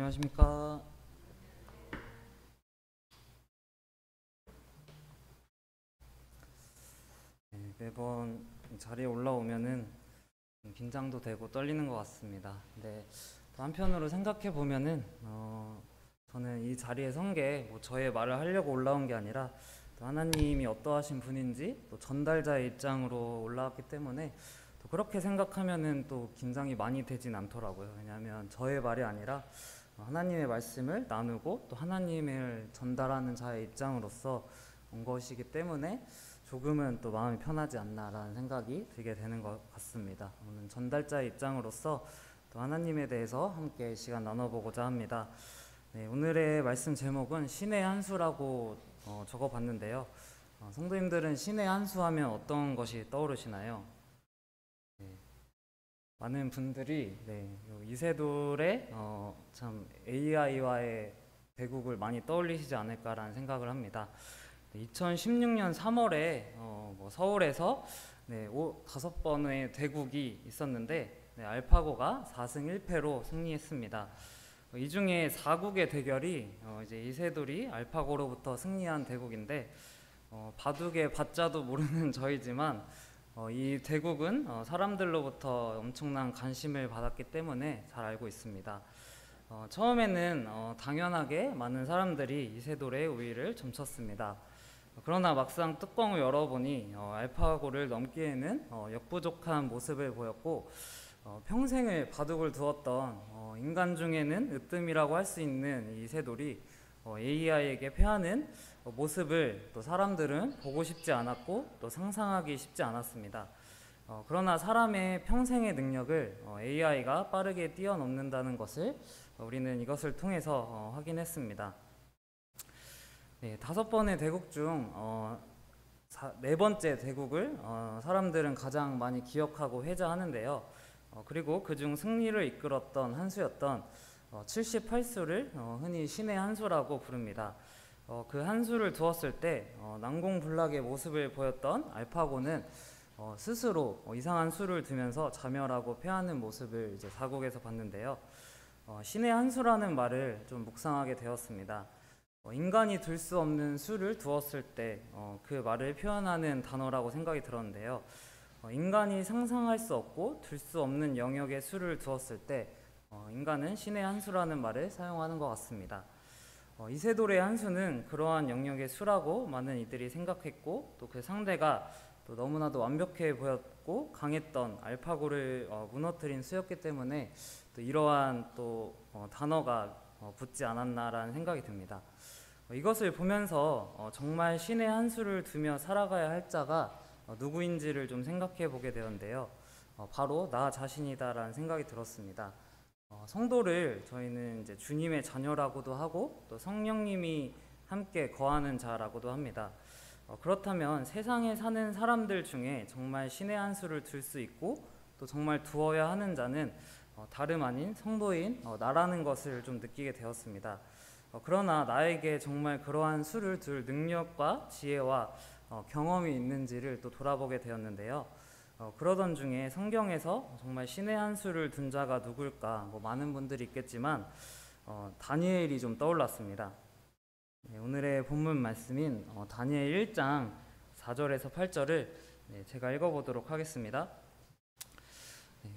안녕하십니까. 매번 자리에 올라오면은 긴장도 되고 떨리는 것 같습니다. 근데 또 한편으로 생각해 보면은 저는 이 자리에 선 게 뭐 저의 말을 하려고 올라온 게 아니라 또 하나님이 어떠하신 분인지 또 전달자의 입장으로 올라왔기 때문에 또 그렇게 생각하면은 또 긴장이 많이 되진 않더라고요. 왜냐하면 저의 말이 아니라 하나님의 말씀을 나누고 또 하나님을 전달하는 자의 입장으로서 온 것이기 때문에 조금은 또 마음이 편하지 않나라는 생각이 들게 되는 것 같습니다. 오늘 전달자의 입장으로서 또 하나님에 대해서 함께 시간 나눠보고자 합니다. 네, 오늘의 말씀 제목은 신의 한 수라고 적어봤는데요. 성도님들은 신의 한 수 하면 어떤 것이 떠오르시나요? 네, 많은 분들이 이세돌의 참 AI와의 대국을 많이 떠올리시지 않을까라는 생각을 합니다. 2016년 3월에 서울에서 5번의 대국이 있었는데 알파고가 4승 1패로 승리했습니다. 이 중에 4국의 대결이 이제 이세돌이 알파고로부터 승리한 대국인데 바둑의 바자도 모르는 저희지만 이 대국은 사람들로부터 엄청난 관심을 받았기 때문에 잘 알고 있습니다. 처음에는 당연하게 많은 사람들이 이세돌의 우위를 점쳤습니다. 그러나 막상 뚜껑을 열어보니 알파고를 넘기에는 역부족한 모습을 보였고 평생을 바둑을 두었던 인간 중에는 으뜸이라고 할 수 있는 이세돌이 AI에게 패하는 모습을 또 사람들은 보고 싶지 않았고 또 상상하기 쉽지 않았습니다. 그러나 사람의 평생의 능력을 AI가 빠르게 뛰어넘는다는 것을 우리는 이것을 통해서 확인했습니다. 네, 5번의 대국 중 4번째 대국을 사람들은 가장 많이 기억하고 회자하는데요. 그리고 그중 승리를 이끌었던 한 수였던 78수를 흔히 신의 한 수라고 부릅니다. 그 한 수를 두었을 때 난공불락의 모습을 보였던 알파고는 스스로 이상한 수를 두면서 자멸하고 패하는 모습을 이제 사국에서 봤는데요. 신의 한 수라는 말을 좀 묵상하게 되었습니다. 인간이 들 수 없는 수를 두었을 때 그 말을 표현하는 단어라고 생각이 들었는데요. 인간이 상상할 수 없고 들 수 없는 영역의 수를 두었을 때 인간은 신의 한 수라는 말을 사용하는 것 같습니다. 이세돌의 한 수는 그러한 영역의 수라고 많은 이들이 생각했고 또 그 상대가 또 너무나도 완벽해 보였고 강했던 알파고를 무너뜨린 수였기 때문에 또 이러한 또 단어가 붙지 않았나라는 생각이 듭니다. 이것을 보면서 정말 신의 한 수를 두며 살아가야 할 자가 누구인지를 좀 생각해 보게 되었는데요. 바로 나 자신이다라는 생각이 들었습니다. 성도를 저희는 이제 주님의 자녀라고도 하고 또 성령님이 함께 거하는 자라고도 합니다. 그렇다면 세상에 사는 사람들 중에 정말 신의 한 수를 둘 수 있고 또 정말 두어야 하는 자는 다름 아닌 성도인 나라는 것을 좀 느끼게 되었습니다. 그러나 나에게 정말 그러한 수를 둘 능력과 지혜와 경험이 있는지를 또 돌아보게 되었는데요. 그러던 중에 성경에서 정말 신의 한 수를 둔 자가 누굴까 많은 분들이 있겠지만 다니엘이 좀 떠올랐습니다. 오늘의 본문 말씀인 다니엘 1장 4절에서 8절을 제가 읽어보도록 하겠습니다.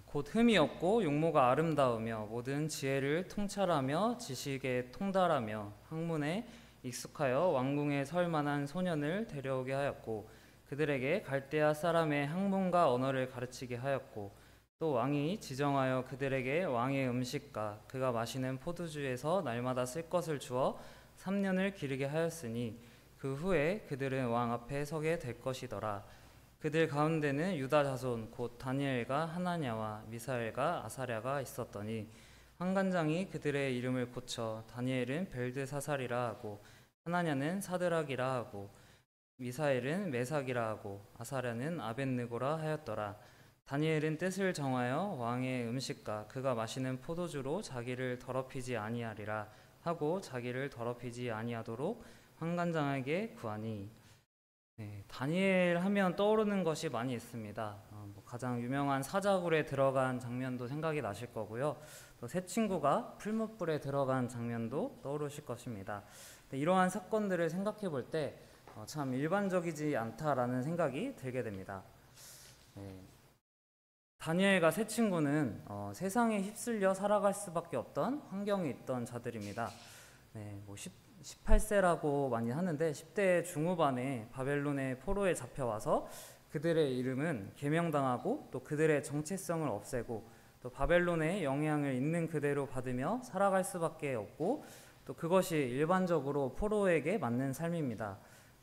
곧 흠이 없고 용모가 아름다우며 모든 지혜를 통찰하며 지식에 통달하며 학문에 익숙하여 왕궁에 설 만한 소년을 데려오게 하였고 그들에게 갈대아 사람의 학문과 언어를 가르치게 하였고 또 왕이 지정하여 그들에게 왕의 음식과 그가 마시는 포도주에서 날마다 쓸 것을 주어 3년을 기르게 하였으니 그 후에 그들은 왕 앞에 서게 될 것이더라. 그들 가운데는 유다 자손 곧 다니엘과 하나냐와 미사엘과 아사랴가 있었더니 환관장이 그들의 이름을 고쳐 다니엘은 벨드사살이라 하고 하나냐는 사드락이라 하고 미사엘은 메삭이라 하고 아사랴는 아벳느고라 하였더라. 다니엘은 뜻을 정하여 왕의 음식과 그가 마시는 포도주로 자기를 더럽히지 아니하리라 하고 자기를 더럽히지 아니하도록 환관장에게 구하니. 다니엘 하면 떠오르는 것이 많이 있습니다. 가장 유명한 사자굴에 들어간 장면도 생각이 나실 거고요. 또 새 친구가 풀무불에 들어간 장면도 떠오르실 것입니다. 이러한 사건들을 생각해 볼 때 참 일반적이지 않다라는 생각이 들게 됩니다. 다니엘과 새 친구는 세상에 휩쓸려 살아갈 수밖에 없던 환경에 있던 자들입니다. 18세라고 많이 하는데 10대 중후반에 바벨론의 포로에 잡혀와서 그들의 이름은 계명당하고 또 그들의 정체성을 없애고 또 바벨론의 영향을 있는 그대로 받으며 살아갈 수밖에 없고 또 그것이 일반적으로 포로에게 맞는 삶입니다.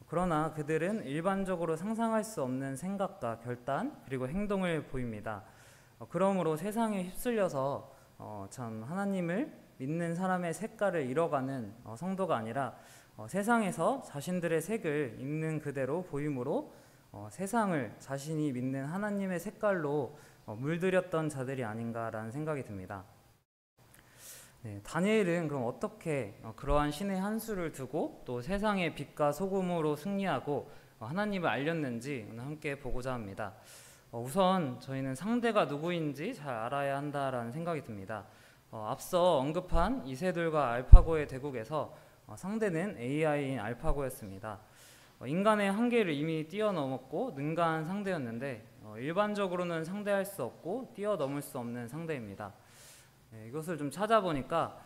그러나 그들은 일반적으로 상상할 수 없는 생각과 결단 그리고 행동을 보입니다. 그러므로 세상에 휩쓸려서 참 하나님을 믿는 사람의 색깔을 잃어가는 성도가 아니라 세상에서 자신들의 색을 있는 그대로 보임으로 세상을 자신이 믿는 하나님의 색깔로 물들였던 자들이 아닌가라는 생각이 듭니다. 다니엘은 그럼 어떻게 그러한 신의 한 수를 두고 또 세상의 빛과 소금으로 승리하고 하나님을 알렸는지 오늘 함께 보고자 합니다. 우선 저희는 상대가 누구인지 잘 알아야 한다라는 생각이 듭니다. 앞서 언급한 이세돌과 알파고의 대국에서 상대는 AI인 알파고였습니다. 인간의 한계를 이미 뛰어넘었고 능가한 상대였는데 일반적으로는 상대할 수 없고 뛰어넘을 수 없는 상대입니다. 이것을 좀 찾아보니까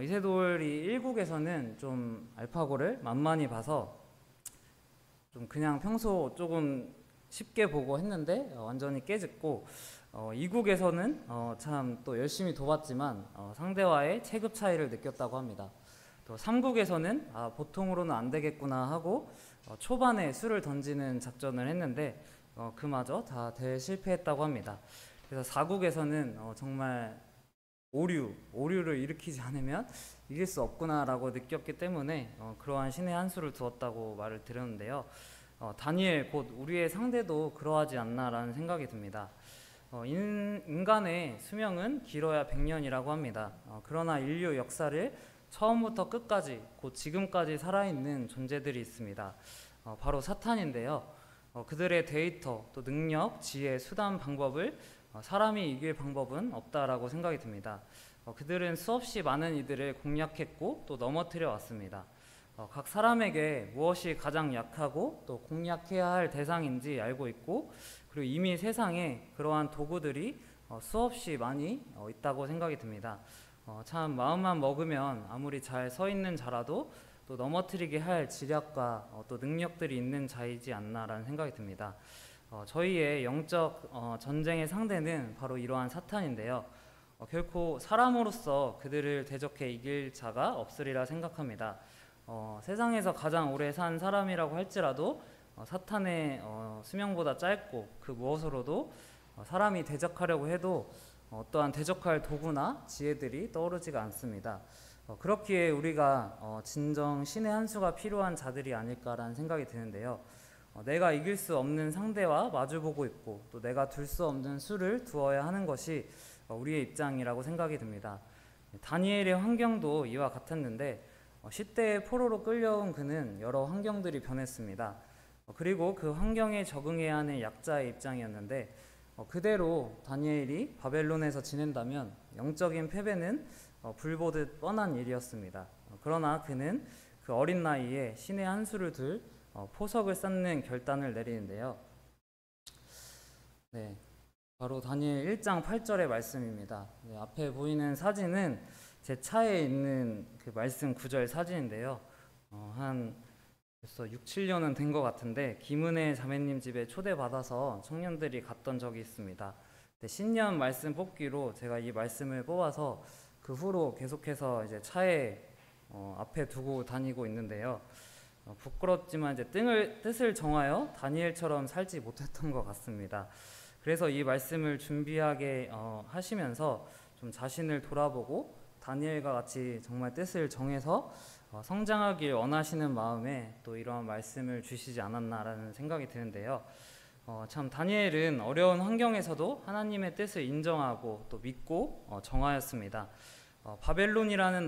이세돌이 1국에서는 좀 알파고를 만만히 봐서 좀 그냥 평소 조금 쉽게 보고 했는데 완전히 깨졌고 2국에서는 참 또 열심히 도왔지만 상대와의 체급 차이를 느꼈다고 합니다. 또 3국에서는 보통으로는 안 되겠구나 하고 초반에 수를 던지는 작전을 했는데 그마저 다 대실패했다고 합니다. 그래서 4국에서는 정말 오류를 일으키지 않으면 이길 수 없구나라고 느꼈기 때문에 그러한 신의 한 수를 두었다고 말을 드렸는데요. 다니엘 곧 우리의 상대도 그러하지 않나라는 생각이 듭니다. 인간의 수명은 길어야 100년이라고 합니다. 그러나 인류 역사를 처음부터 끝까지 곧 지금까지 살아있는 존재들이 있습니다. 바로 사탄인데요. 그들의 데이터, 또 능력, 지혜, 수단, 방법을 사람이 이길 방법은 없다라고 생각이 듭니다. 그들은 수없이 많은 이들을 공략했고 또 넘어뜨려 왔습니다. 각 사람에게 무엇이 가장 약하고 또 공략해야 할 대상인지 알고 있고 그리고 이미 세상에 그러한 도구들이 수없이 많이 있다고 생각이 듭니다. 참 마음만 먹으면 아무리 잘 서 있는 자라도 또 넘어뜨리게 할 지략과 또 능력들이 있는 자이지 않나라는 생각이 듭니다. 저희의 영적 전쟁의 상대는 바로 이러한 사탄인데요. 결코 사람으로서 그들을 대적해 이길 자가 없으리라 생각합니다. 세상에서 가장 오래 산 사람이라고 할지라도 사탄의 수명보다 짧고 그 무엇으로도 사람이 대적하려고 해도 어떠한 대적할 도구나 지혜들이 떠오르지가 않습니다. 그렇기에 우리가 진정 신의 한 수가 필요한 자들이 아닐까라는 생각이 드는데요. 내가 이길 수 없는 상대와 마주보고 있고 또 내가 둘 수 없는 수를 두어야 하는 것이 우리의 입장이라고 생각이 듭니다. 다니엘의 환경도 이와 같았는데 10대의 포로로 끌려온 그는 여러 환경들이 변했습니다. 그리고 그 환경에 적응해야 하는 약자의 입장이었는데 그대로 다니엘이 바벨론에서 지낸다면 영적인 패배는 불보듯 뻔한 일이었습니다. 그러나 그는 그 어린 나이에 신의 한 수를 둘 포석을 쌓는 결단을 내리는데요. 바로 다니엘 1장 8절의 말씀입니다. 앞에 보이는 사진은 제 차에 있는 그 말씀 구절 사진인데요. 한 벌써 6, 7년은 된 것 같은데 김은혜 자매님 집에 초대받아서 청년들이 갔던 적이 있습니다. 신년 말씀 뽑기로 제가 이 말씀을 뽑아서 그 후로 계속해서 이제 차에 앞에 두고 다니고 있는데요. 부끄럽지만 이제 뜻을 정하여 다니엘처럼 살지 못했던 것 같습니다. 그래서 이 말씀을 준비하게 하시면서 좀 자신을 돌아보고 다니엘과 같이 정말 뜻을 정해서 성장하길 원하시는 마음에 또 이러한 말씀을 주시지 않았나라는 생각이 드는데요. 참 다니엘은 어려운 환경에서도 하나님의 뜻을 인정하고 또 믿고 정하였습니다. 바벨론이라는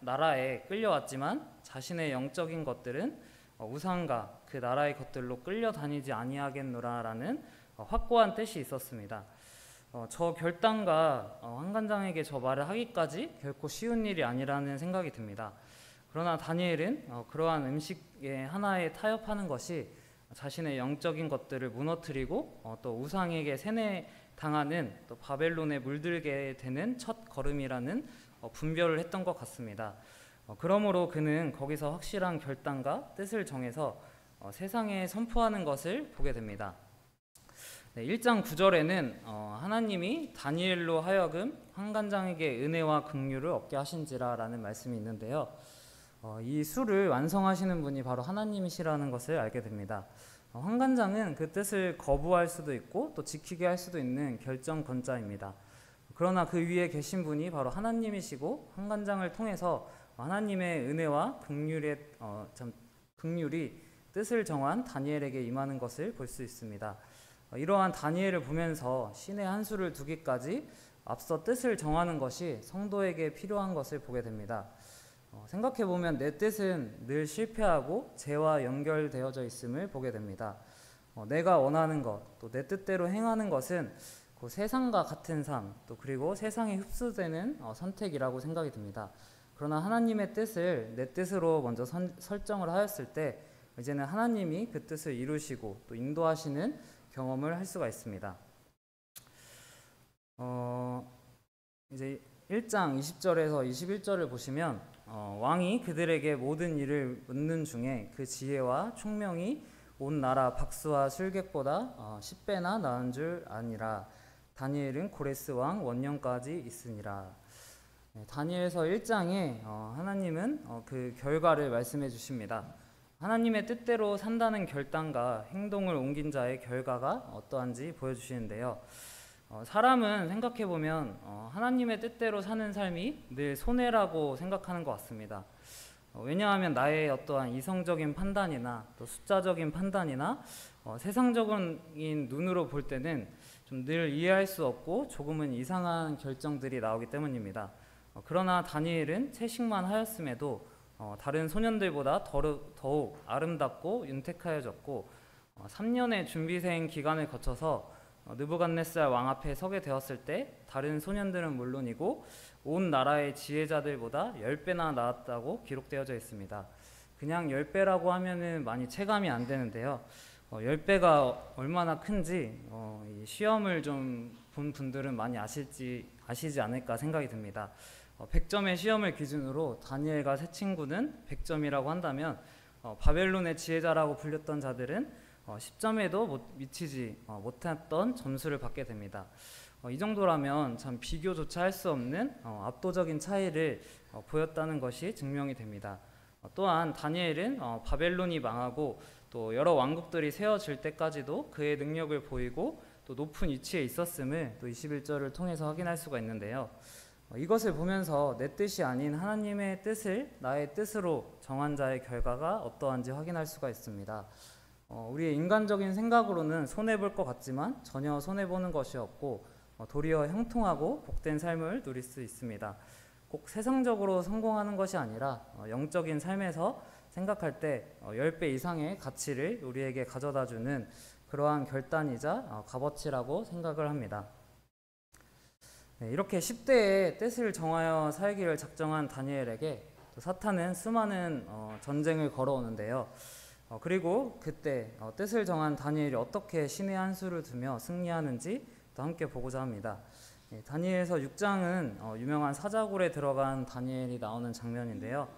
나라에 끌려왔지만 자신의 영적인 것들은 우상과 그 나라의 것들로 끌려다니지 아니하겠노라라는 확고한 뜻이 있었습니다. 저 결단과 환관장에게 저 말을 하기까지 결코 쉬운 일이 아니라는 생각이 듭니다. 그러나 다니엘은 그러한 음식의 하나에 타협하는 것이 자신의 영적인 것들을 무너뜨리고 또 우상에게 세뇌당하는 또 바벨론에 물들게 되는 첫 걸음이라는 분별을 했던 것 같습니다. 그러므로 그는 거기서 확실한 결단과 뜻을 정해서 세상에 선포하는 것을 보게 됩니다. 1장 9절에는 하나님이 다니엘로 하여금 환관장에게 은혜와 긍휼을 얻게 하신지라 라는 말씀이 있는데요. 이 수를 완성하시는 분이 바로 하나님이시라는 것을 알게 됩니다. 환관장은 그 뜻을 거부할 수도 있고 또 지키게 할 수도 있는 결정권자입니다. 그러나 그 위에 계신 분이 바로 하나님이시고 환관장을 통해서 하나님의 은혜와 긍휼이 뜻을 정한 다니엘에게 임하는 것을 볼 수 있습니다. 이러한 다니엘을 보면서 신의 한 수를 두기까지 앞서 뜻을 정하는 것이 성도에게 필요한 것을 보게 됩니다. 생각해보면 내 뜻은 늘 실패하고 죄와 연결되어져 있음을 보게 됩니다. 내가 원하는 것, 또 내 뜻대로 행하는 것은 그 세상과 같은 삶, 또 그리고 세상에 흡수되는 선택이라고 생각이 듭니다. 그러나 하나님의 뜻을 내 뜻으로 먼저 설정을 하였을 때 이제는 하나님이 그 뜻을 이루시고 또 인도하시는 경험을 할 수가 있습니다. 이제 1장 20절에서 21절을 보시면 왕이 그들에게 모든 일을 묻는 중에 그 지혜와 총명이 온 나라 박수와 술객보다 10배나 나은 줄 아니라 다니엘은 고레스 왕 원년까지 있으니라. 다니엘서 1장에 하나님은 그 결과를 말씀해 주십니다. 하나님의 뜻대로 산다는 결단과 행동을 옮긴 자의 결과가 어떠한지 보여주시는데요. 사람은 생각해보면 하나님의 뜻대로 사는 삶이 늘 손해라고 생각하는 것 같습니다. 왜냐하면 나의 어떠한 이성적인 판단이나 또 숫자적인 판단이나 세상적인 눈으로 볼 때는 좀 늘 이해할 수 없고 조금은 이상한 결정들이 나오기 때문입니다. 그러나 다니엘은 채식만 하였음에도 다른 소년들보다 더욱 아름답고 윤택하여졌고 3년의 준비생 기간을 거쳐서 느부갓네살 왕 앞에 서게 되었을 때 다른 소년들은 물론이고 온 나라의 지혜자들보다 10배나 나았다고 기록되어져 있습니다. 그냥 10배라고 하면은 많이 체감이 안 되는데요. 10배가 얼마나 큰지 이 시험을 좀 본 분들은 많이 아시지 않을까 생각이 듭니다. 100점의 시험을 기준으로 다니엘과 세 친구는 100점이라고 한다면 바벨론의 지혜자라고 불렸던 자들은 10점에도 미치지 못했던 점수를 받게 됩니다. 이 정도라면 참 비교조차 할 수 없는 압도적인 차이를 보였다는 것이 증명이 됩니다. 또한 다니엘은 바벨론이 망하고 또 여러 왕국들이 세워질 때까지도 그의 능력을 보이고 또 높은 위치에 있었음을 또 21절을 통해서 확인할 수가 있는데요. 이것을 보면서 내 뜻이 아닌 하나님의 뜻을 나의 뜻으로 정한 자의 결과가 어떠한지 확인할 수가 있습니다. 우리의 인간적인 생각으로는 손해볼 것 같지만 전혀 손해보는 것이 없고 도리어 형통하고 복된 삶을 누릴 수 있습니다. 꼭 세상적으로 성공하는 것이 아니라 영적인 삶에서 생각할 때 10배 이상의 가치를 우리에게 가져다주는 그러한 결단이자 값어치라고 생각을 합니다. 이렇게 10대에 뜻을 정하여 살기를 작정한 다니엘에게 사탄은 수많은 전쟁을 걸어오는데요. 그리고 그때 뜻을 정한 다니엘이 어떻게 신의 한 수를 두며 승리하는지 또 함께 보고자 합니다. 다니엘서 6장은 유명한 사자굴에 들어간 다니엘이 나오는 장면인데요.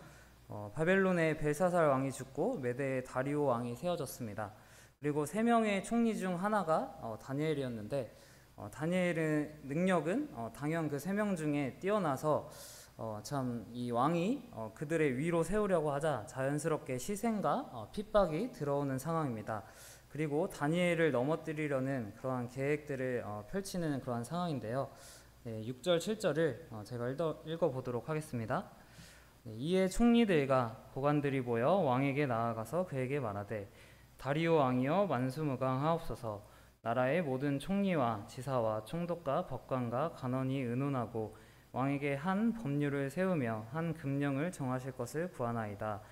바벨론의 벨사살 왕이 죽고 메대의 다리오 왕이 세워졌습니다. 그리고 3명의 총리 중 하나가 다니엘이었는데 다니엘의 능력은 당연 그 3명 중에 뛰어나서 참 이 왕이 그들의 위로 세우려고 하자 자연스럽게 희생과 핍박이 들어오는 상황입니다. 그리고 다니엘을 넘어뜨리려는 그러한 계획들을 펼치는 그러한 상황인데요. 6절 7절을 제가 읽어보도록 하겠습니다. 이에 총리들과 고관들이 모여 왕에게 나아가서 그에게 말하되 다리오 왕이여 만수무강하옵소서. 나라의 모든 총리와 지사와 총독과 법관과 간원이 의논하고 왕에게 한 법률을 세우며 한 금령을 정하실 것을 구하나이다.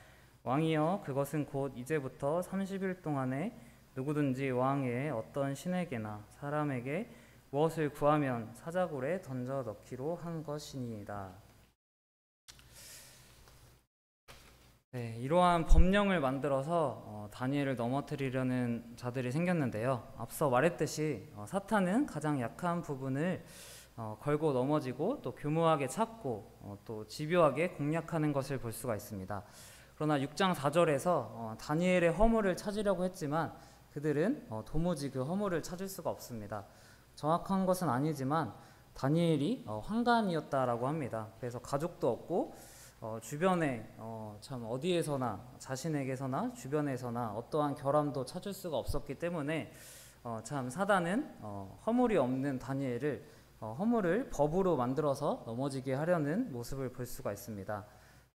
왕이여 그것은 곧 이제부터 30일 동안에 누구든지 왕 외에 어떤 신에게나 사람에게 무엇을 구하면 사자굴에 던져 넣기로 한 것이니이다. 네, 이러한 법령을 만들어서 다니엘을 넘어뜨리려는 자들이 생겼는데요. 앞서 말했듯이 사탄은 가장 약한 부분을 걸고 넘어지고 또 교묘하게 찾고 또 집요하게 공략하는 것을 볼 수가 있습니다. 그러나 6장 4절에서 다니엘의 허물을 찾으려고 했지만 그들은 도무지 그 허물을 찾을 수가 없습니다. 정확한 것은 아니지만 다니엘이 환관이었다라고 합니다. 그래서 가족도 없고 주변에 참 어디에서나 자신에게서나 주변에서나 어떠한 결함도 찾을 수가 없었기 때문에 참 사단은 허물이 없는 다니엘을 허물을 법으로 만들어서 넘어지게 하려는 모습을 볼 수가 있습니다.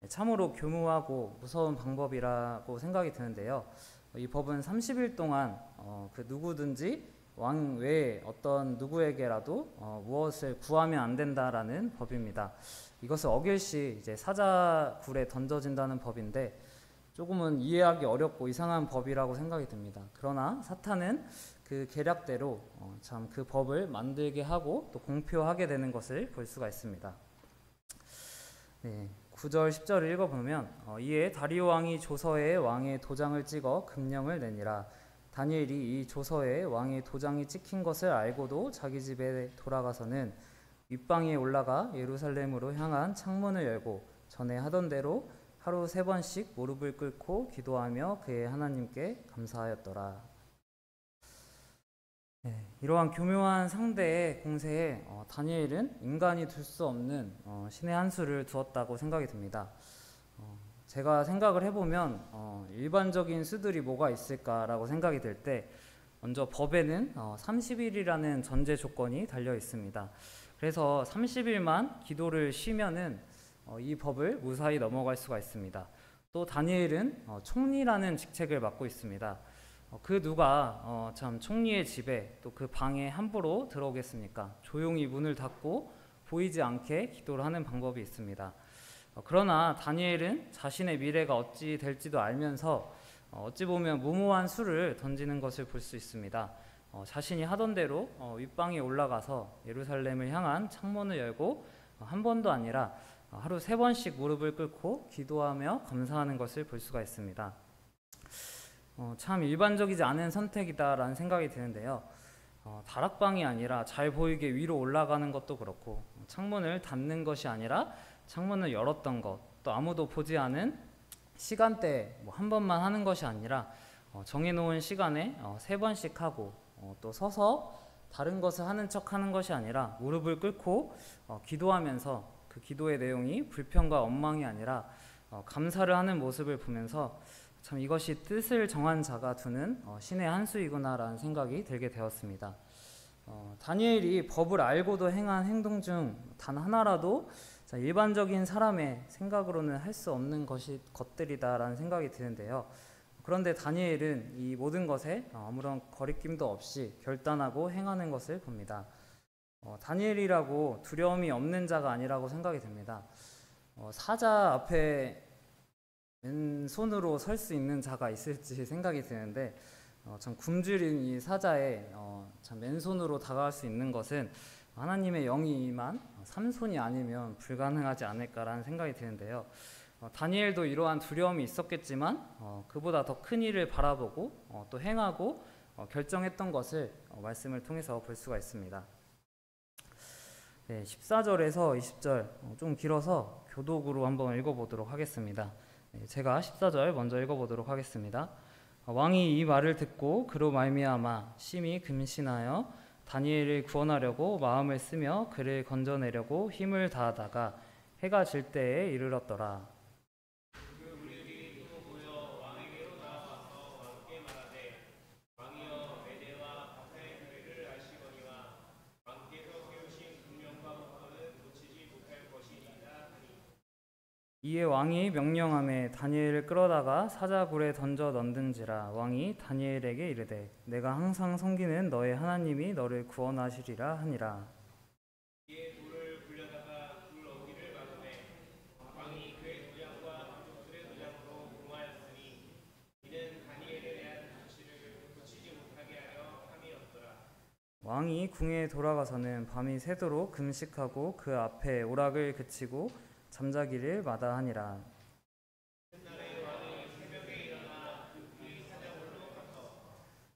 참으로 교묘하고 무서운 방법이라고 생각이 드는데요. 이 법은 30일 동안 그 누구든지 왕 외에 어떤 누구에게라도 무엇을 구하면 안 된다라는 법입니다. 이것을 어길 시 이제 사자굴에 던져진다는 법인데 조금은 이해하기 어렵고 이상한 법이라고 생각이 듭니다. 그러나 사탄은 그 계략대로 참 그 법을 만들게 하고 또 공표하게 되는 것을 볼 수가 있습니다. 네, 9절 10절을 읽어보면 이에 다리오 왕이 조서에 왕의 도장을 찍어 금령을 내니라. 다니엘이 이 조서에 왕의 도장이 찍힌 것을 알고도 자기 집에 돌아가서는 윗방에 올라가 예루살렘으로 향한 창문을 열고 전에 하던 대로 하루 3번씩 무릎을 꿇고 기도하며 그의 하나님께 감사하였더라. 네, 이러한 교묘한 상대의 공세에 다니엘은 인간이 둘 수 없는 신의 한 수를 두었다고 생각이 듭니다. 제가 생각을 해보면 일반적인 수들이 뭐가 있을까라고 생각이 들 때 먼저 법에는 30일이라는 전제 조건이 달려 있습니다. 그래서 30일만 기도를 쉬면은 이 법을 무사히 넘어갈 수가 있습니다. 또 다니엘은 총리라는 직책을 맡고 있습니다. 그 누가 참 총리의 집에 또 그 방에 함부로 들어오겠습니까? 조용히 문을 닫고 보이지 않게 기도를 하는 방법이 있습니다. 그러나 다니엘은 자신의 미래가 어찌 될지도 알면서 어찌 보면 무모한 수를 던지는 것을 볼 수 있습니다. 자신이 하던 대로 윗방에 올라가서 예루살렘을 향한 창문을 열고 한 번도 아니라 하루 3번씩 무릎을 꿇고 기도하며 감사하는 것을 볼 수가 있습니다. 참 일반적이지 않은 선택이다라는 생각이 드는데요. 다락방이 아니라 잘 보이게 위로 올라가는 것도 그렇고 창문을 닫는 것이 아니라 창문을 열었던 것, 또 아무도 보지 않은 시간대에 한 번만 하는 것이 아니라 정해놓은 시간에 3번씩 하고 또 서서 다른 것을 하는 척 하는 것이 아니라 무릎을 꿇고 기도하면서 그 기도의 내용이 불평과 원망이 아니라 감사를 하는 모습을 보면서 참 이것이 뜻을 정한 자가 두는 신의 한 수이구나라는 생각이 들게 되었습니다. 다니엘이 법을 알고도 행한 행동 중 단 하나라도 일반적인 사람의 생각으로는 할 수 없는 것들이다라는 생각이 드는데요. 그런데 다니엘은 이 모든 것에 아무런 거리낌도 없이 결단하고 행하는 것을 봅니다. 다니엘이라고 두려움이 없는 자가 아니라고 생각이 됩니다. 사자 앞에 왼손으로 설 수 있는 자가 있을지 생각이 드는데 참 굶주린 이 사자의 참 맨손으로 다가갈 수 있는 것은 하나님의 영이만 삼손이 아니면 불가능하지 않을까라는 생각이 드는데요. 다니엘도 이러한 두려움이 있었겠지만 그보다 더 큰 일을 바라보고 또 행하고 결정했던 것을 말씀을 통해서 볼 수가 있습니다. 네, 14절에서 20절 좀 길어서 교독으로 한번 읽어보도록 하겠습니다. 네, 제가 14절 먼저 읽어보도록 하겠습니다. 왕이 이 말을 듣고 그로 말미암아 심히 금신하여 다니엘을 구원하려고 마음을 쓰며 그를 건져내려고 힘을 다하다가 해가 질 때에 이르렀더라. 이에 왕이 명령하매 다니엘을 끌어다가 사자굴에 던져 넣는지라. 왕이 다니엘에게 이르되 내가 항상 섬기는 너의 하나님이 너를 구원하시리라 하니라. 이에 돌을 굴려다가 굴 어기를 막으매 왕이 그의 도장과 가족들의 도장으로 공하였으니 이는 다니엘에 대한 조치를 고치지 못하게 하려 함이었더라. 왕이 궁에 돌아가서는 밤이 새도록 금식하고 그 앞에 오락을 그치고 잠자기를 마다하니라.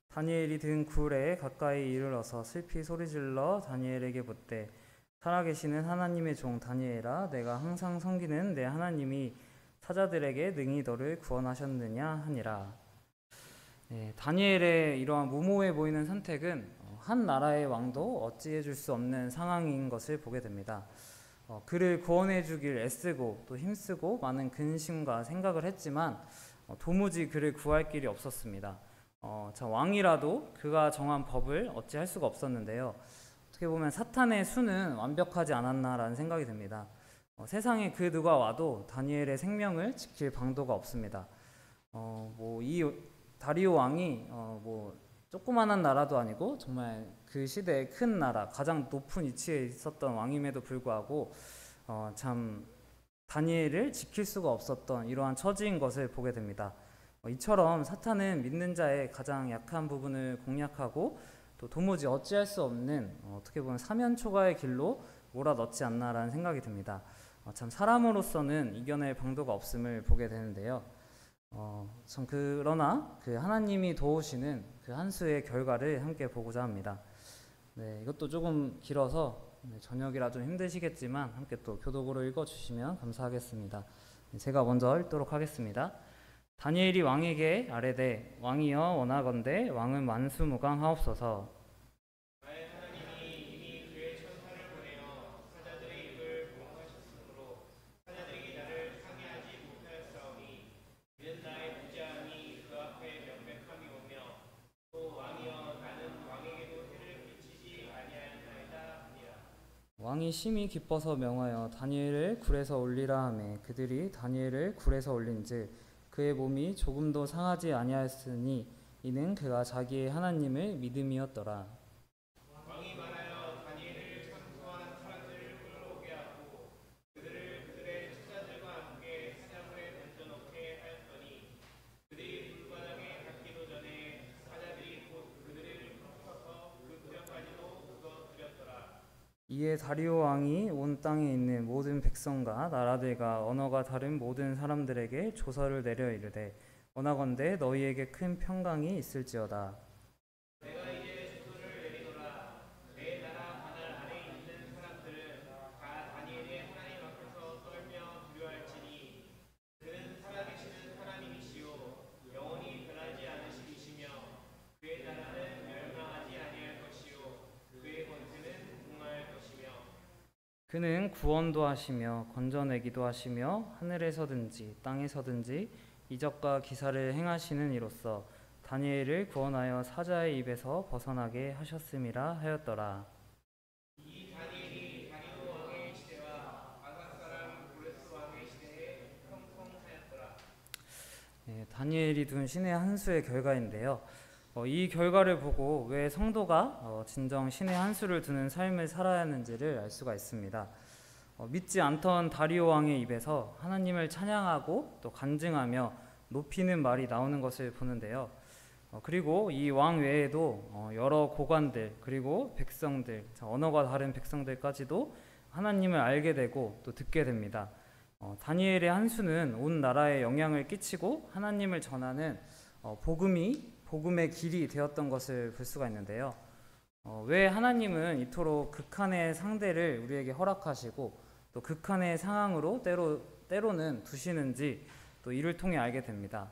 다니엘이 든 굴에 가까이 이르러서 슬피 소리질러 다니엘에게 묻되, 살아계시는 하나님의 종 다니엘아, 내가 항상 섬기는 내 하나님이 사자들에게 능히 너를 구원하셨느냐 하니라. 다니엘의 이러한 무모해 보이는 선택은 한 나라의 왕도 어찌해 줄 수 없는 상황인 것을 보게 됩니다. 그를 구원해 주길 애쓰고 또 힘쓰고 많은 근심과 생각을 했지만 도무지 그를 구할 길이 없었습니다. 왕이라도 그가 정한 법을 어찌할 수가 없었는데요. 어떻게 보면 사탄의 수는 완벽하지 않았나라는 생각이 듭니다. 세상에 그 누가 와도 다니엘의 생명을 지킬 방도가 없습니다. 이 다리오 왕이 조그만한 나라도 아니고 정말 그 시대의 큰 나라, 가장 높은 위치에 있었던 왕임에도 불구하고 참 다니엘을 지킬 수가 없었던 이러한 처지인 것을 보게 됩니다. 이처럼 사탄은 믿는 자의 가장 약한 부분을 공략하고 또 도무지 어찌할 수 없는 어떻게 보면 사면초가의 길로 몰아넣지 않나라는 생각이 듭니다. 참 사람으로서는 이겨낼 방도가 없음을 보게 되는데요. 그러나 그 하나님이 도우시는 그 한 수의 결과를 함께 보고자 합니다. 이것도 조금 길어서 저녁이라 좀 힘드시겠지만 함께 또 교독으로 읽어주시면 감사하겠습니다. 제가 먼저 읽도록 하겠습니다. 다니엘이 왕에게 아뢰되, 왕이여 원하건대 왕은 만수무강하옵소서. 나의 하나님이 이미 그의 천사를 보내어 사자들의 입을 봉하셨으므로 사자들이 나를 상해하지 못하였사오니 이는 나의 무지함이 그 앞에 명백함이 오며 또 왕이여 나는 왕에게도 해를 끼치지 아니하였나이다 하니라. 왕이 심히 기뻐서 명하여 다니엘을 굴에서 올리라 하매 그들이 다니엘을 굴에서 올린즉 그의 몸이 조금도 상하지 아니하였으니 이는 그가 자기의 하나님을 믿음이었더라. 왕이 말하여 다니엘을 참소한 사람들을 끌어오게 하고 그들을 그들의 처자들과 함께 사자굴에 던져넣게 하였더니 그들이 불바닥에 닿기도 전에 사자들이 곧 그들을 훑어서 그 뼈까지도 묻어들였더라. 이에 다리오 왕이 온 땅에 있는 모든 백성과 나라들과 언어가 다른 모든 사람들에게 조서를 내려 이르되, 원하건대 너희에게 큰 평강이 있을지어다. 내가 이제 조서를 내리노라. 내 나라 바늘 아래 있는 사람들은 다 다니엘의 하나님 앞에서 떨며 두려워할지니 그는 살아계시는 하나님이시요 영원히 변하지 않으시리시며 그의 나라는 멸망하지 아니할 것이요 그의 권세는 무궁할 것이며 그는 구원도 하시며 건져내기도 하시며 하늘에서든지 땅에서든지 이적과 기사를 행하시는 이로써 다니엘을 구원하여 사자의 입에서 벗어나게 하셨음이라 하였더라. 이 다니엘이 다리오 왕의 시대와 아각 사람 고레스 왕의 시대에 형통하였더라. 다니엘이 둔 신의 한 수의 결과인데요. 이 결과를 보고 왜 성도가 진정 신의 한 수를 두는 삶을 살아야 하는지를 알 수가 있습니다. 믿지 않던 다리오 왕의 입에서 하나님을 찬양하고 또 간증하며 높이는 말이 나오는 것을 보는데요. 그리고 이 왕 외에도 여러 고관들 그리고 백성들, 언어가 다른 백성들까지도 하나님을 알게 되고 또 듣게 됩니다. 다니엘의 한 수는 온 나라에 영향을 끼치고 하나님을 전하는 복음의 길이 되었던 것을 볼 수가 있는데요. 왜 하나님은 이토록 극한의 상대를 우리에게 허락하시고 또 극한의 상황으로 때로는 두시는지 또 이를 통해 알게 됩니다.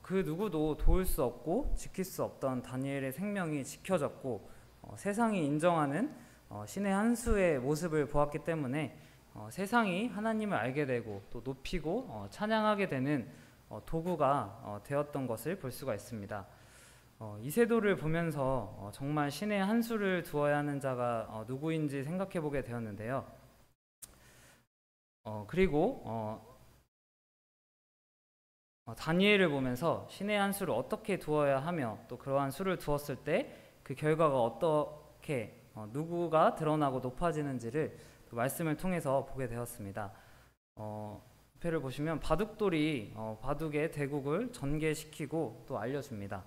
그 누구도 도울 수 없고 지킬 수 없던 다니엘의 생명이 지켜졌고 세상이 인정하는 신의 한 수의 모습을 보았기 때문에 세상이 하나님을 알게 되고 또 높이고 찬양하게 되는 도구가 되었던 것을 볼 수가 있습니다. 이세도를 보면서 정말 신의 한 수를 두어야 하는 자가 누구인지 생각해 보게 되었는데요. 그리고 다니엘을 보면서 신의 한 수를 어떻게 두어야 하며 또 그러한 수를 두었을 때 그 결과가 어떻게 누구가 드러나고 높아지는지를 그 말씀을 통해서 보게 되었습니다. 표를 보시면 바둑돌이 바둑의 대국을 전개시키고 또 알려줍니다.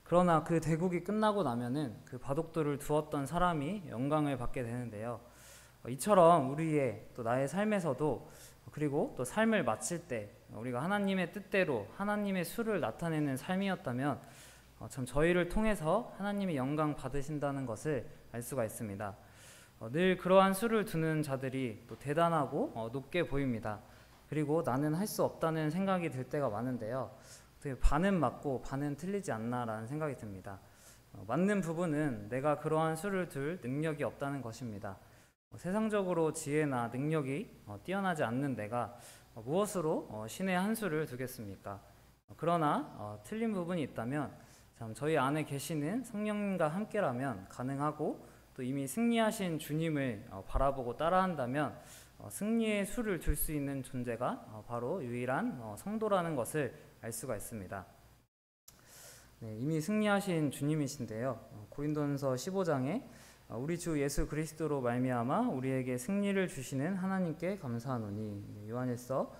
그러나 그 대국이 끝나고 나면은 그 바둑돌을 두었던 사람이 영광을 받게 되는데요. 이처럼 우리의 또 나의 삶에서도, 그리고 또 삶을 마칠 때 우리가 하나님의 뜻대로 하나님의 수를 나타내는 삶이었다면 참 저희를 통해서 하나님이 영광 받으신다는 것을 알 수가 있습니다. 늘 그러한 수를 두는 자들이 또 대단하고 높게 보입니다. 그리고 나는 할 수 없다는 생각이 들 때가 많은데요. 반은 맞고 반은 틀리지 않나라는 생각이 듭니다. 맞는 부분은 내가 그러한 수를 둘 능력이 없다는 것입니다. 세상적으로 지혜나 능력이 뛰어나지 않는 내가 무엇으로 신의 한 수를 두겠습니까? 그러나 틀린 부분이 있다면 참 저희 안에 계시는 성령님과 함께라면 가능하고, 또 이미 승리하신 주님을 바라보고 따라한다면 승리의 수를 둘 수 있는 존재가 바로 유일한 성도라는 것을 알 수가 있습니다. 네, 이미 승리하신 주님이신데요. 고린도전서 15장에 우리 주 예수 그리스도로 말미암아 우리에게 승리를 주시는 하나님께 감사하노니, 요한일서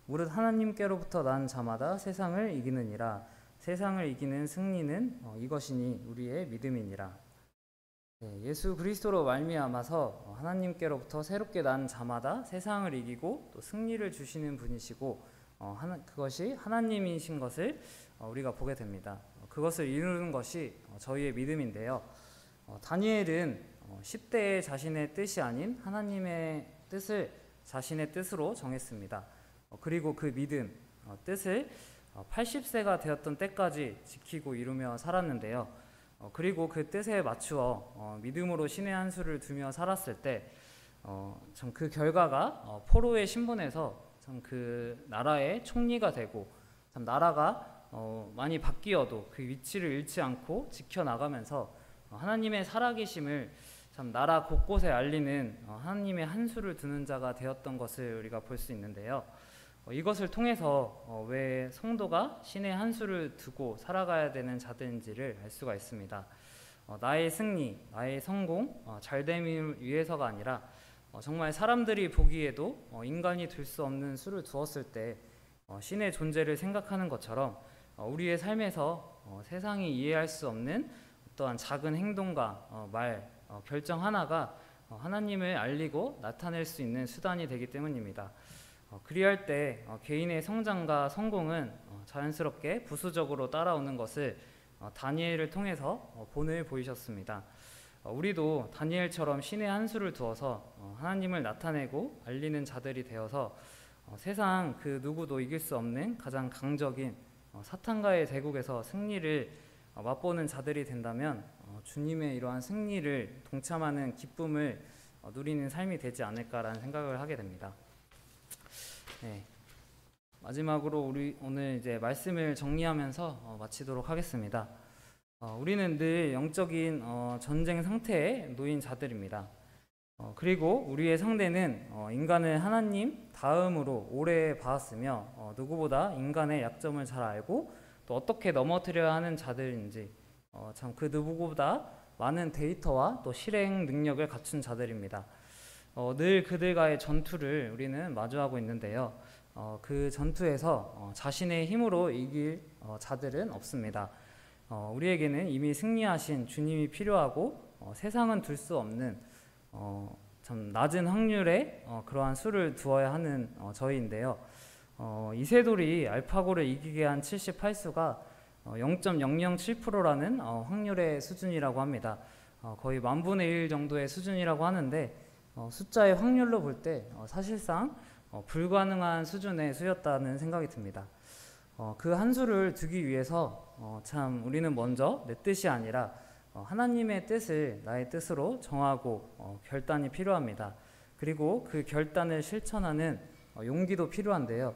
무릇 하나님께로부터 난 자마다 세상을 이기느니라. 세상을 이기는 승리는 이것이니 우리의 믿음이니라. 네, 예수 그리스도로 말미암아서 하나님께로부터 새롭게 난 자마다 세상을 이기고 또 승리를 주시는 분이시고, 그것이 하나님이신 것을 우리가 보게 됩니다. 그것을 이루는 것이 저희의 믿음인데요. 다니엘은 10대에 자신의 뜻이 아닌 하나님의 뜻을 자신의 뜻으로 정했습니다. 그리고 그 믿음, 뜻을 80세가 되었던 때까지 지키고 이루며 살았는데요. 그리고 그 뜻에 맞추어 믿음으로 신의 한 수를 두며 살았을 때 참 그 결과가 포로의 신분에서 참 그 나라의 총리가 되고, 참 나라가 많이 바뀌어도 그 위치를 잃지 않고 지켜나가면서 하나님의 살아계심을 참 나라 곳곳에 알리는 하나님의 한 수를 두는 자가 되었던 것을 우리가 볼 수 있는데요. 이것을 통해서 왜 성도가 신의 한 수를 두고 살아가야 되는 자들인지를 알 수가 있습니다. 나의 승리, 나의 성공, 잘됨을 위해서가 아니라 정말 사람들이 보기에도 인간이 둘 수 없는 수를 두었을 때 신의 존재를 생각하는 것처럼 우리의 삶에서 세상이 이해할 수 없는 어떠한 작은 행동과 말, 결정 하나가 하나님을 알리고 나타낼 수 있는 수단이 되기 때문입니다. 그리할 때 개인의 성장과 성공은 자연스럽게 부수적으로 따라오는 것을 다니엘을 통해서 본을 보이셨습니다. 우리도 다니엘처럼 신의 한 수를 두어서 하나님을 나타내고 알리는 자들이 되어서 세상 그 누구도 이길 수 없는 가장 강적인 사탄과의 대국에서 승리를 맛보는 자들이 된다면 주님의 이러한 승리를 동참하는 기쁨을 누리는 삶이 되지 않을까라는 생각을 하게 됩니다. 네. 마지막으로 우리 오늘 이제 말씀을 정리하면서 마치도록 하겠습니다. 우리는 늘 영적인 전쟁 상태에 놓인 자들입니다. 그리고 우리의 상대는 인간을 하나님 다음으로 오래 봐왔으며 누구보다 인간의 약점을 잘 알고 또 어떻게 넘어뜨려야 하는 자들인지 참 그 누구보다 많은 데이터와 또 실행 능력을 갖춘 자들입니다. 늘 그들과의 전투를 우리는 마주하고 있는데요. 그 전투에서 자신의 힘으로 이길 자들은 없습니다. 우리에게는 이미 승리하신 주님이 필요하고 세상은 둘 수 없는 참 낮은 확률의 그러한 수를 두어야 하는 저희인데요. 이세돌이 알파고를 이기게 한 78수가 0.007%라는 확률의 수준이라고 합니다. 거의 만분의 1 정도의 수준이라고 하는데 숫자의 확률로 볼 때 사실상 불가능한 수준의 수였다는 생각이 듭니다. 그 한 수를 두기 위해서 참 우리는 먼저 내 뜻이 아니라 하나님의 뜻을 나의 뜻으로 정하고 결단이 필요합니다. 그리고 그 결단을 실천하는 용기도 필요한데요.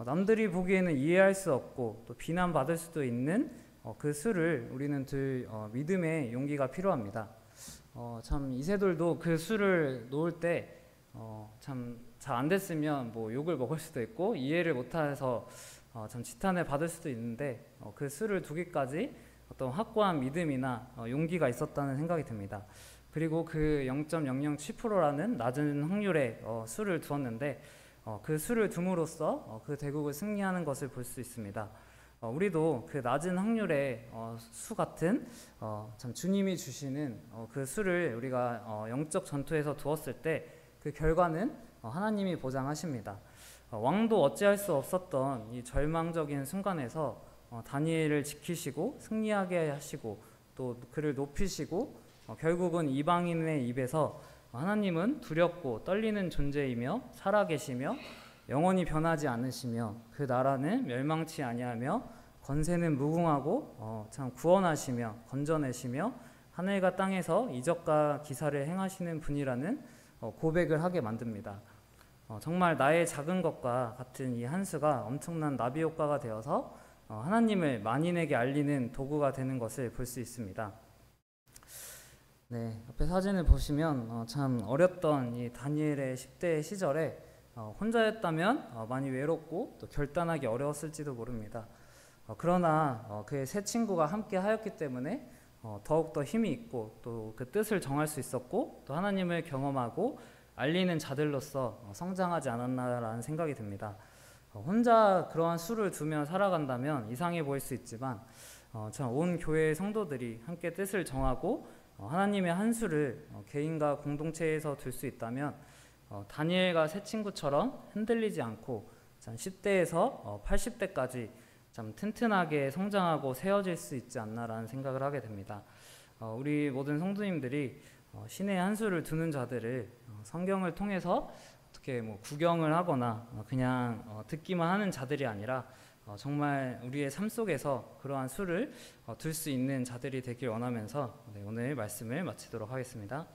남들이 보기에는 이해할 수 없고 또 비난받을 수도 있는 그 수를 우리는 들 믿음의 용기가 필요합니다. 참 이세돌도 그 수를 놓을 때 참 잘 안 됐으면 뭐 욕을 먹을 수도 있고 이해를 못해서 참 지탄을 받을 수도 있는데 그 수를 두기까지 어떤 확고한 믿음이나 용기가 있었다는 생각이 듭니다. 그리고 그 0.007%라는 낮은 확률의 수를 두었는데 그 수를 둠으로써 그 대국을 승리하는 것을 볼 수 있습니다. 우리도 그 낮은 확률의 수 같은 참 주님이 주시는 그 수를 우리가 영적 전투에서 두었을 때 그 결과는 하나님이 보장하십니다. 왕도 어찌할 수 없었던 이 절망적인 순간에서 다니엘을 지키시고 승리하게 하시고 또 그를 높이시고 결국은 이방인의 입에서 하나님은 두렵고 떨리는 존재이며 살아계시며 영원히 변하지 않으시며 그 나라는 멸망치 아니하며 권세는 무궁하고 참 구원하시며 건져내시며 하늘과 땅에서 이적과 기사를 행하시는 분이라는 고백을 하게 만듭니다. 정말 나의 작은 것과 같은 이 한 수가 엄청난 나비 효과가 되어서 하나님을 만인에게 알리는 도구가 되는 것을 볼 수 있습니다. 네, 옆에 사진을 보시면 참 어렸던 이 다니엘의 10대 시절에 혼자였다면 많이 외롭고 또 결단하기 어려웠을지도 모릅니다. 그러나 그의 세 친구가 함께 하였기 때문에 더욱더 힘이 있고 또 그 뜻을 정할 수 있었고 또 하나님을 경험하고 알리는 자들로서 성장하지 않았나라는 생각이 듭니다. 혼자 그러한 수를 두며 살아간다면 이상해 보일 수 있지만 참 온 교회의 성도들이 함께 뜻을 정하고 하나님의 한 수를 개인과 공동체에서 둘 수 있다면 다니엘과 세 친구처럼 흔들리지 않고 10대에서 80대까지 참 튼튼하게 성장하고 세워질 수 있지 않나라는 생각을 하게 됩니다. 우리 모든 성도님들이 신의 한 수를 두는 자들을 성경을 통해서 어떻게 구경을 하거나 그냥 듣기만 하는 자들이 아니라 정말 우리의 삶 속에서 그러한 수를 둘 수 있는 자들이 되길 원하면서 오늘 말씀을 마치도록 하겠습니다.